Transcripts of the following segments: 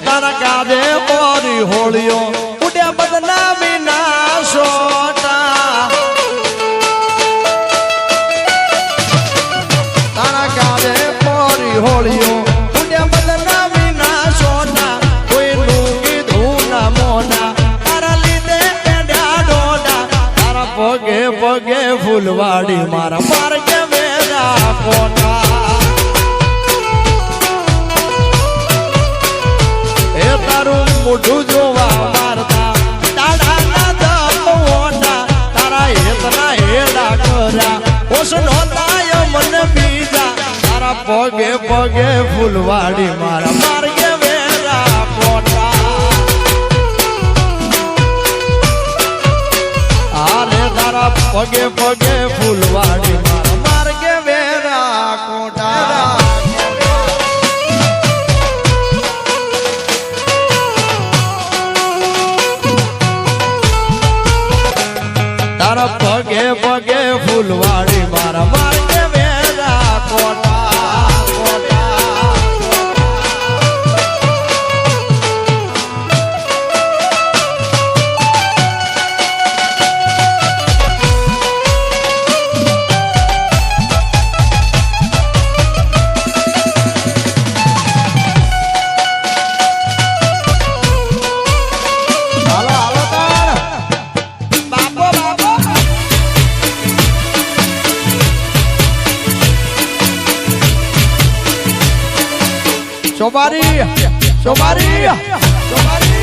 તારા કાજે પોરી હોળીઓ ઉડ્યા બદનામી ના સોટા તારા કાજે પોરી હોળીઓ ઉડ્યા બદનામી ના સોટા કોઈનું કીધું ના મોના તારા લીધે પેડ્યા ડોડા તારા પગે પગે ફૂલવાડી મારા માર્ગે મેરા કોટા મોઢું જોવા મારતા તારા દમોટા તારા હેતના હેડા કર્યા ઓસનો તાય મન બીજા તારા પગે પગે ફૂલવાડી મારા માર્ગે વેરા પોટા આલે તારા પગે પગે ફૂલવાડી મારા માર્ગે વેરા કોટા પગે પગે ફૂલવાડી મારા માર્ગે વેરા quota Sobari, Sobari, Sobari.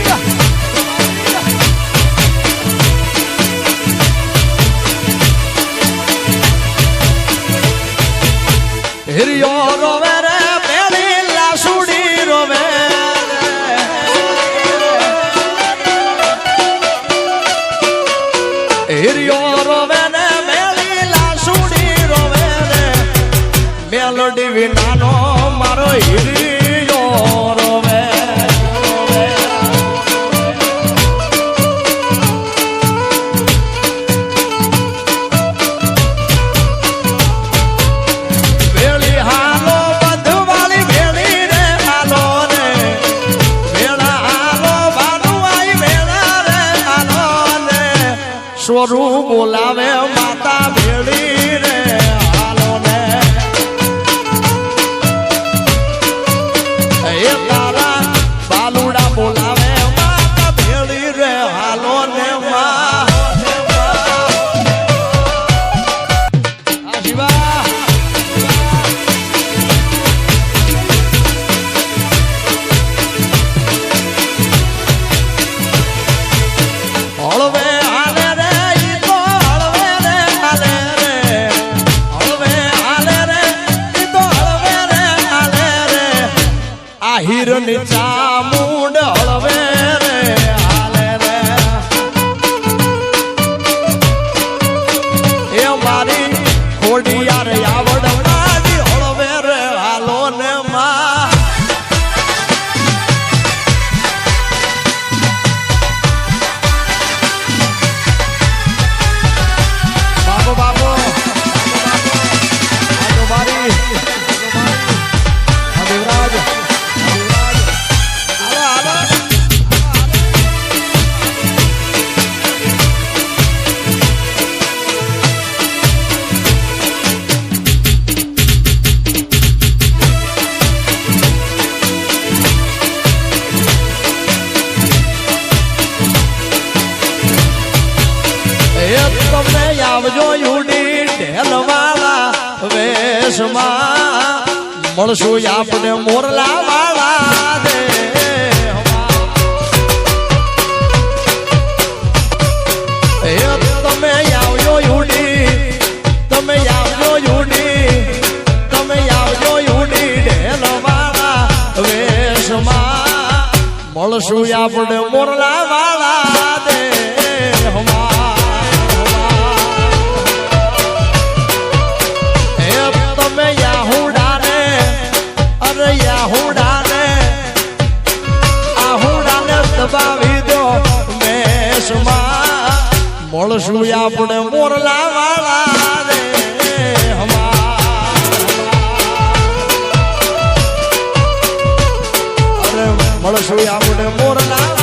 Hiriyo rovere, peli la sudi rovere. Hiriyo rovere, peli la sudi rovere. Melody vinano maro hiri. સ્વરૂપ બોલાવે માતા ભેળી રે હાલો ને એ તારા બાલુડા બોલાવે માતા ભેળી રે હાલો ને હિરની ચામુંડ હળવે રે હાલે રે એ મારી ખોડિયાર આવડ માડી હળવે રે હાલો ને માં બાબો બાબો આજો મારી દેવરાજ તમને આવજો યુડી ઢેલવાળા વેશમાં મળશું આપણે મોરલા વાળા દે તમે આવજો યુડી તમે આવજો યુડી તમે આવજો યુડી ઢેલવાળા વેશમાં મળશું આપણે મોરલા વાળા દે મળશું આપણે મોરલા વાળા રે અરે મળશું આપણે મોરના